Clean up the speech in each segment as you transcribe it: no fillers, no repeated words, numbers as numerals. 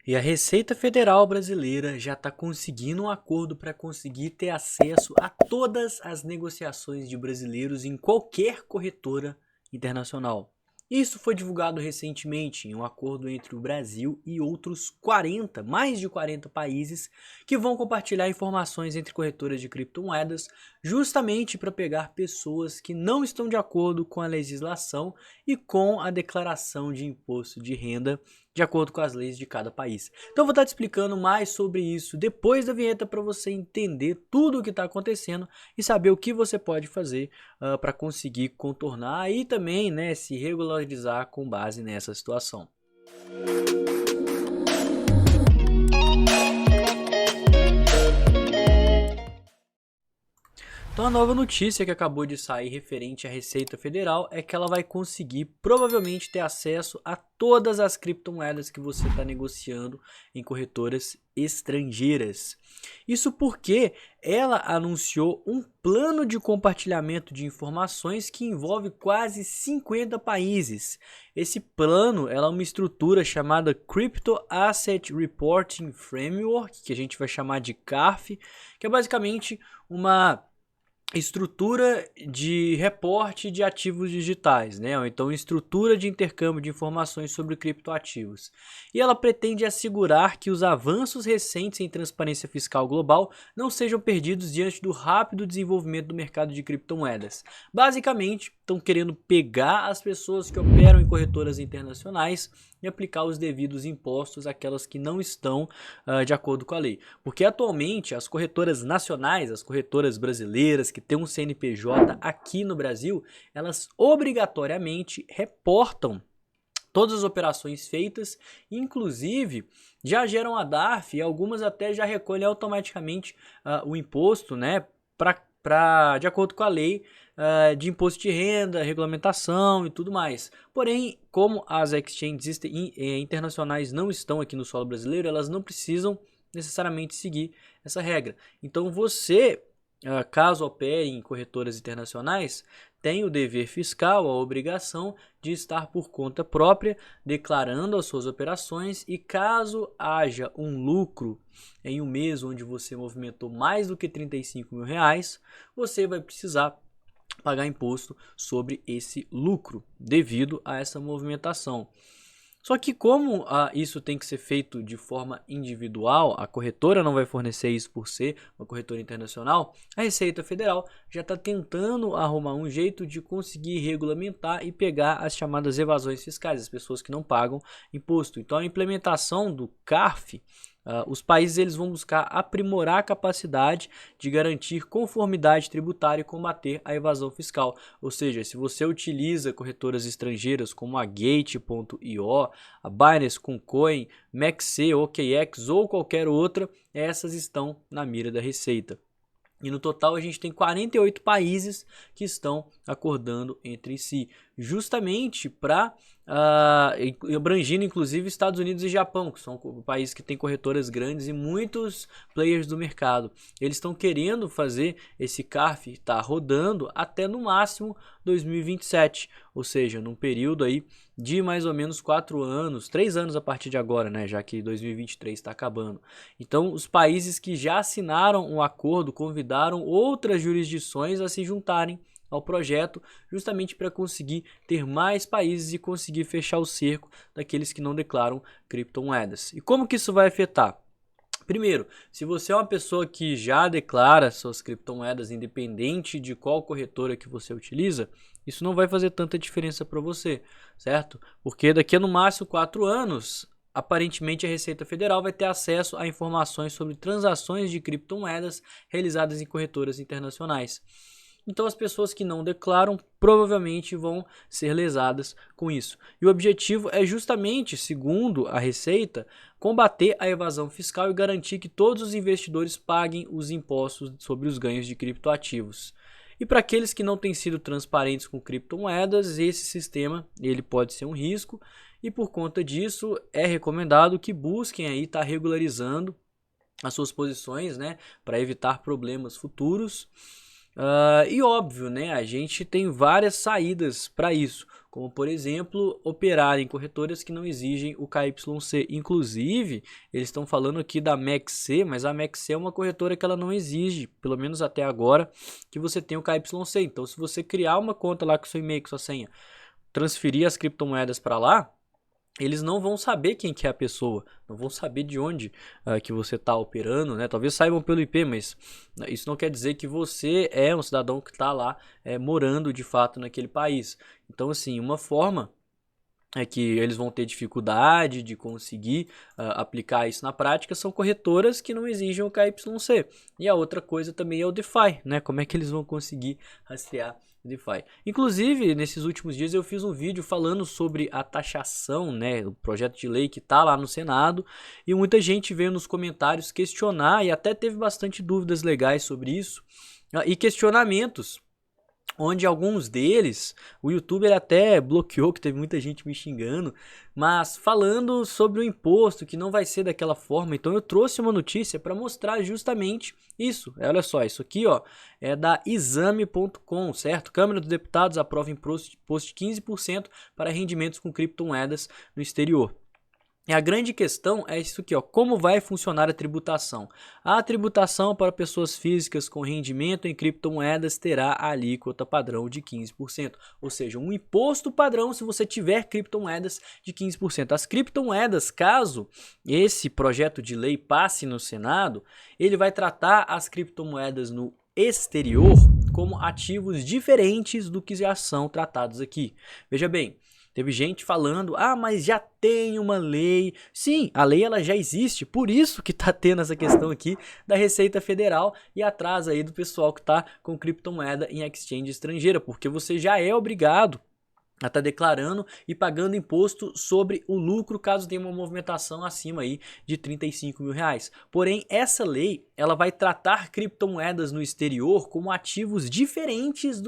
E a Receita Federal Brasileira já está conseguindo um acordo para conseguir ter acesso a todas as negociações de brasileiros em qualquer corretora internacional. Isso foi divulgado recentemente em um acordo entre o Brasil e outros 40, mais de 40 países que vão compartilhar informações entre corretoras de criptomoedas, justamente para pegar pessoas que não estão de acordo com a legislação e com a declaração de imposto de renda de acordo com as leis de cada país. Então eu vou estar te explicando mais sobre isso depois da vinheta para você entender tudo o que está acontecendo e saber o que você pode fazer para conseguir contornar e também, né, se regularizar com base nessa situação. Então a nova notícia que acabou de sair referente à Receita Federal é que ela vai conseguir provavelmente ter acesso a todas as criptomoedas que você está negociando em corretoras estrangeiras. Isso porque ela anunciou um plano de compartilhamento de informações que envolve quase 50 países. Esse plano é uma estrutura chamada Crypto Asset Reporting Framework, que a gente vai chamar de CARF, que é basicamente uma estrutura de reporte de ativos digitais, né? Ou então estrutura de intercâmbio de informações sobre criptoativos. E ela pretende assegurar que os avanços recentes em transparência fiscal global não sejam perdidos diante do rápido desenvolvimento do mercado de criptomoedas. Basicamente, estão querendo pegar as pessoas que operam em corretoras internacionais e aplicar os devidos impostos àquelas que não estão de acordo com a lei. Porque atualmente as corretoras nacionais, as corretoras brasileiras que têm um CNPJ aqui no Brasil, elas obrigatoriamente reportam todas as operações feitas, inclusive já geram a DARF e algumas até já recolhem automaticamente o imposto, né, de acordo com a lei de imposto de renda, regulamentação e tudo mais. Porém, como as exchanges internacionais não estão aqui no solo brasileiro, elas não precisam necessariamente seguir essa regra. Então você, caso opere em corretoras internacionais, tem o dever fiscal, a obrigação de estar por conta própria, declarando as suas operações e caso haja um lucro em um mês onde você movimentou mais do que 35 mil reais, você vai precisar pagar imposto sobre esse lucro devido a essa movimentação. Só que como isso tem que ser feito de forma individual, a corretora não vai fornecer isso por ser uma corretora internacional, a Receita Federal já está tentando arrumar um jeito de conseguir regulamentar e pegar as chamadas evasões fiscais, as pessoas que não pagam imposto. Então a implementação do CARF, os países eles vão buscar aprimorar a capacidade de garantir conformidade tributária e combater a evasão fiscal. Ou seja, se você utiliza corretoras estrangeiras como a Gate.io, a Binance Coin, Maxi, OKX ou qualquer outra, essas estão na mira da Receita. E no total a gente tem 48 países que estão acordando entre si, justamente para abrangindo inclusive Estados Unidos e Japão, que são países que têm corretoras grandes e muitos players do mercado. Eles estão querendo fazer esse CARF estar rodando até no máximo 2027, ou seja, num período aí de mais ou menos 4 anos, 3 anos a partir de agora, né, já que 2023 está acabando. Então, os países que já assinaram um acordo convidaram outras jurisdições a se juntarem ao projeto, justamente para conseguir ter mais países e conseguir fechar o cerco daqueles que não declaram criptomoedas. E como que isso vai afetar? Primeiro, se você é uma pessoa que já declara suas criptomoedas independente de qual corretora que você utiliza, isso não vai fazer tanta diferença para você, certo? Porque daqui a no máximo 4 anos, aparentemente a Receita Federal vai ter acesso a informações sobre transações de criptomoedas realizadas em corretoras internacionais. Então as pessoas que não declaram provavelmente vão ser lesadas com isso. E o objetivo é justamente, segundo a Receita, combater a evasão fiscal e garantir que todos os investidores paguem os impostos sobre os ganhos de criptoativos. E para aqueles que não têm sido transparentes com criptomoedas, esse sistema ele pode ser um risco e por conta disso é recomendado que busquem aí estar regularizando as suas posições, né, para evitar problemas futuros. E óbvio, né, a gente tem várias saídas para isso. como por exemplo, operar em corretoras que não exigem o KYC. Inclusive, eles estão falando aqui da MEXC, mas a MEXC é uma corretora que ela não exige, pelo menos até agora, que você tenha o KYC. Então, se você criar uma conta lá com seu e-mail, com sua senha, transferir as criptomoedas para lá, eles não vão saber quem que é a pessoa, não vão saber de onde que você está operando, né? Talvez saibam pelo IP, mas isso não quer dizer que você é um cidadão que está lá morando de fato naquele país. Então, assim, uma forma é que eles vão ter dificuldade de conseguir aplicar isso na prática são corretoras que não exigem o KYC. E a outra coisa também é o DeFi, né? Como é que eles vão conseguir rastrear o DeFi? Inclusive, nesses últimos dias eu fiz um vídeo falando sobre a taxação, né? O projeto de lei que está lá no Senado, e muita gente veio nos comentários questionar e até teve bastante dúvidas legais sobre isso e questionamentos, onde alguns deles, o YouTube ele até bloqueou, que teve muita gente me xingando, mas falando sobre o imposto, que não vai ser daquela forma. Então eu trouxe uma notícia para mostrar justamente isso. Olha só, isso aqui ó, é da exame.com, certo? Câmara dos Deputados aprova imposto de 15% para rendimentos com criptomoedas no exterior. E a grande questão é isso aqui, ó, como vai funcionar a tributação? A tributação para pessoas físicas com rendimento em criptomoedas terá a alíquota padrão de 15%, ou seja, um imposto padrão se você tiver criptomoedas de 15%. As criptomoedas, caso esse projeto de lei passe no Senado, ele vai tratar as criptomoedas no exterior como ativos diferentes do que já são tratados aqui. Veja bem, teve gente falando, mas já tem uma lei. Sim, a lei ela já existe, por isso que tá tendo essa questão aqui da Receita Federal e atrás aí do pessoal que tá com criptomoeda em exchange estrangeira, porque você já é obrigado a estar declarando e pagando imposto sobre o lucro caso tenha uma movimentação acima aí de 35 mil reais. Porém, essa lei ela vai tratar criptomoedas no exterior como ativos diferentes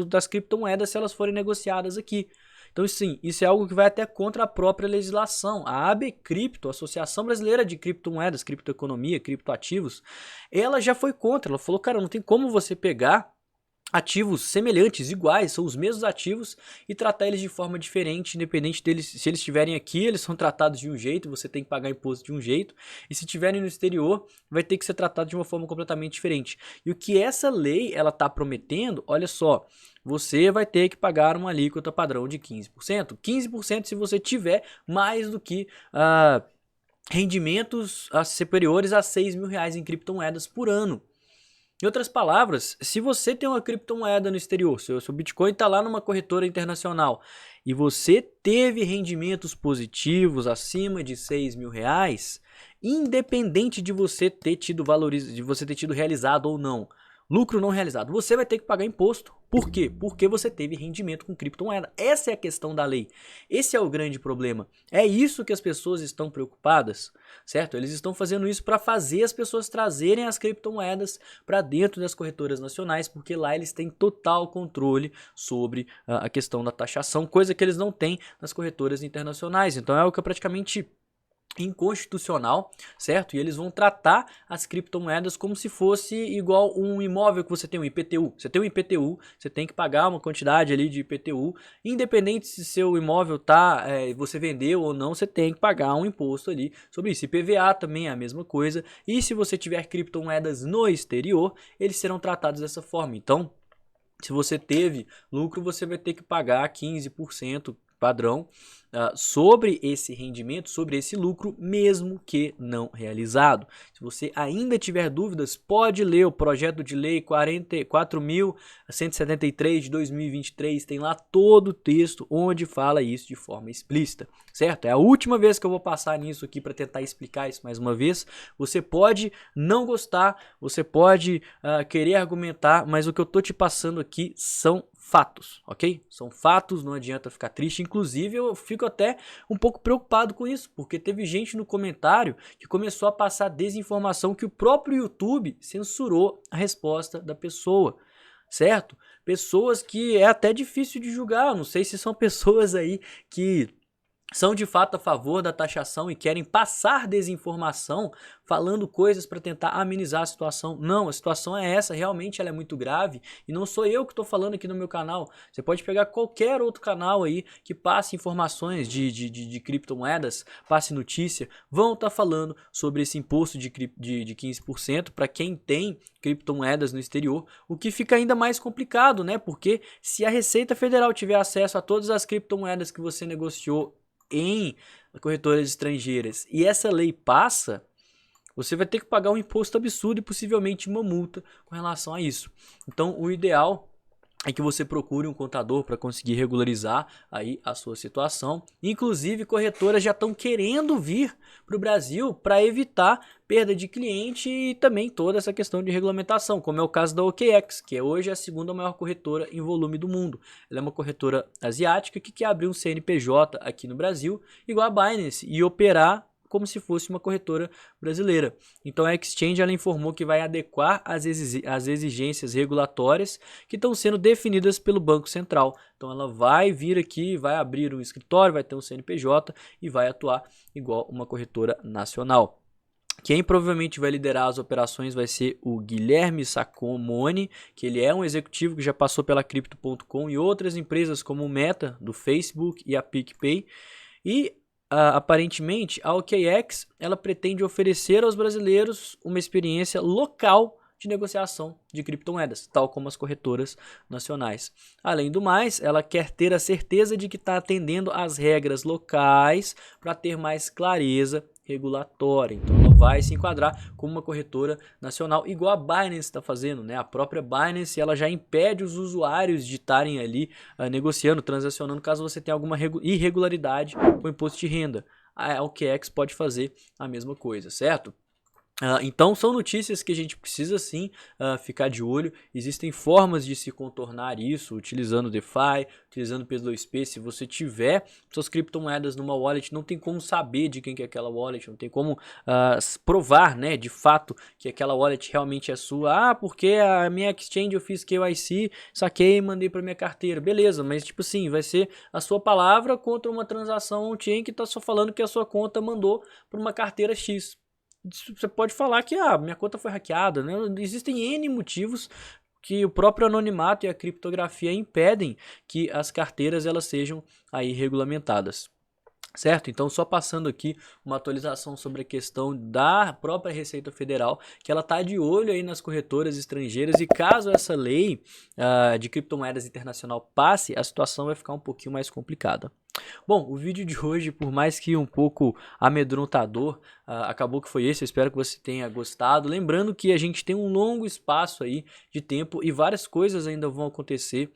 das criptomoedas se elas forem negociadas aqui. Então, sim, isso é algo que vai até contra a própria legislação. A ABCripto, Associação Brasileira de Criptomoedas, Criptoeconomia, Criptoativos, ela já foi contra. Ela falou, cara, não tem como você pegar ativos semelhantes, iguais, são os mesmos ativos e tratar eles de forma diferente, independente deles, se eles estiverem aqui, eles são tratados de um jeito, você tem que pagar imposto de um jeito, e se estiverem no exterior, vai ter que ser tratado de uma forma completamente diferente. E o que essa lei, ela está prometendo, olha só, você vai ter que pagar uma alíquota padrão de 15%, 15% se você tiver mais do que rendimentos superiores a 6 mil reais em criptomoedas por ano. Em outras palavras, se você tem uma criptomoeda no exterior, seu Bitcoin está lá numa corretora internacional e você teve rendimentos positivos acima de 6 mil reais, independente de você ter tido realizado ou não, lucro não realizado, você vai ter que pagar imposto. Por quê? Porque você teve rendimento com criptomoeda. Essa é a questão da lei. Esse é o grande problema. É isso que as pessoas estão preocupadas, certo? Eles estão fazendo isso para fazer as pessoas trazerem as criptomoedas para dentro das corretoras nacionais, porque lá eles têm total controle sobre a questão da taxação, coisa que eles não têm nas corretoras internacionais. Então é algo que é praticamente inconstitucional, certo? E eles vão tratar as criptomoedas como se fosse igual um imóvel que você tem um IPTU. Você tem um IPTU, você tem que pagar uma quantidade ali de IPTU, independente se seu imóvel você vendeu ou não, você tem que pagar um imposto ali sobre isso. IPVA também é a mesma coisa. E se você tiver criptomoedas no exterior, eles serão tratados dessa forma. Então, se você teve lucro, você vai ter que pagar 15% padrão sobre esse rendimento, sobre esse lucro, mesmo que não realizado. Se você ainda tiver dúvidas, pode ler o projeto de lei 44.173 de 2023, tem lá todo o texto onde fala isso de forma explícita, certo? É a última vez que eu vou passar nisso aqui para tentar explicar isso mais uma vez. Você pode não gostar, você pode querer argumentar, mas o que eu tô te passando aqui são fatos, ok? São fatos, não adianta ficar triste. Inclusive, eu fico até um pouco preocupado com isso, porque teve gente no comentário que começou a passar desinformação que o próprio YouTube censurou a resposta da pessoa, certo? Pessoas que é até difícil de julgar, não sei se são pessoas aí que são de fato a favor da taxação e querem passar desinformação falando coisas para tentar amenizar a situação. Não, a situação é essa, realmente ela é muito grave e não sou eu que estou falando aqui no meu canal. Você pode pegar qualquer outro canal aí que passe informações de criptomoedas, passe notícia, vão estar falando sobre esse imposto de 15% para quem tem criptomoedas no exterior, o que fica ainda mais complicado, né? Porque se a Receita Federal tiver acesso a todas as criptomoedas que você negociou em corretoras estrangeiras e essa lei passa, você vai ter que pagar um imposto absurdo e possivelmente uma multa com relação a isso. Então, o ideal é que você procure um contador para conseguir regularizar aí a sua situação. Inclusive, corretoras já estão querendo vir para o Brasil para evitar perda de cliente e também toda essa questão de regulamentação, como é o caso da OKEx, que é hoje a segunda maior corretora em volume do mundo. Ela é uma corretora asiática que quer abrir um CNPJ aqui no Brasil, igual a Binance, e operar como se fosse uma corretora brasileira. Então a Exchange ela informou que vai adequar as exigências regulatórias que estão sendo definidas pelo Banco Central. Então ela vai vir aqui, vai abrir um escritório, vai ter um CNPJ e vai atuar igual uma corretora nacional. Quem provavelmente vai liderar as operações vai ser o Guilherme Sacomoni, que ele é um executivo que já passou pela Crypto.com e outras empresas como o Meta, do Facebook e a PicPay. E aparentemente, a OKEx ela pretende oferecer aos brasileiros uma experiência local de negociação de criptomoedas, tal como as corretoras nacionais. Além do mais, ela quer ter a certeza de que está atendendo às regras locais para ter mais clareza regulatória. Então ela vai se enquadrar como uma corretora nacional, igual a Binance está fazendo, né? A própria Binance ela já impede os usuários de estarem ali negociando, transacionando, caso você tenha alguma irregularidade com o imposto de renda. A OKEx pode fazer a mesma coisa, certo? Então são notícias que a gente precisa sim ficar de olho. Existem formas de se contornar isso, utilizando DeFi, utilizando P2P. Se você tiver suas criptomoedas numa wallet, não tem como saber de quem que é aquela wallet, não tem como provar, né, de fato que aquela wallet realmente é sua. Porque a minha exchange eu fiz KYC, saquei e mandei para minha carteira. Beleza, mas tipo assim, vai ser a sua palavra contra uma transação on-chain que está só falando que a sua conta mandou para uma carteira X. Você pode falar que minha conta foi hackeada, né? Existem N motivos que o próprio anonimato e a criptografia impedem que as carteiras elas sejam aí regulamentadas. Certo? Então, só passando aqui uma atualização sobre a questão da própria Receita Federal, que ela está de olho aí nas corretoras estrangeiras e caso essa lei de criptomoedas internacional passe, a situação vai ficar um pouquinho mais complicada. Bom, o vídeo de hoje, por mais que um pouco amedrontador, acabou que foi esse. Eu espero que você tenha gostado. Lembrando que a gente tem um longo espaço aí de tempo e várias coisas ainda vão acontecer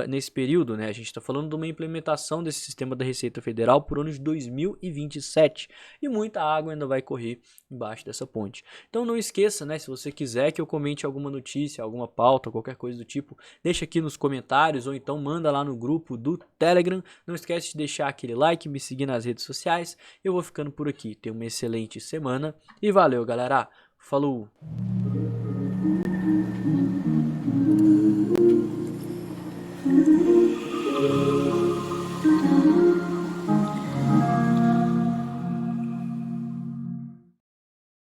nesse período, né? A gente está falando de uma implementação desse sistema da Receita Federal por ano de 2027 e muita água ainda vai correr embaixo dessa ponte. Então não esqueça, né? Se você quiser que eu comente alguma notícia, alguma pauta, qualquer coisa do tipo, deixa aqui nos comentários ou então manda lá no grupo do Telegram. Não esquece de deixar aquele like, me seguir nas redes sociais. Eu vou ficando por aqui. Tenha uma excelente semana e valeu, galera. Falou!